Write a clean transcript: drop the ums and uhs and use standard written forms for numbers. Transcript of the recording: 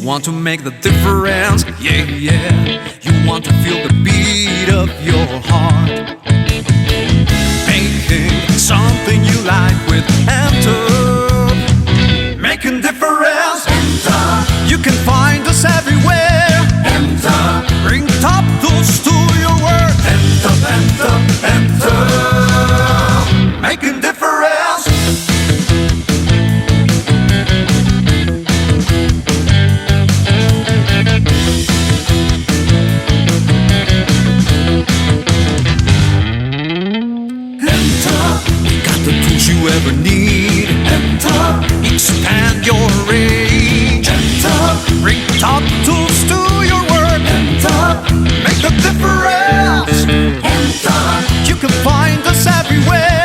want to make the difference, yeah, yeah. You want to feel the beat of your heart. Making something you like with EMTOP. Making difference, EMTOP. You can find us everywhere, EMTOP. Bring top tools to your work, EMTOP, EMTOP, EMTOP. Making difference. You ever need EMTOP. Expand your range, EMTOP. Bring top tools to your work, EMTOP. Make the difference, EMTOP. You can find us everywhere.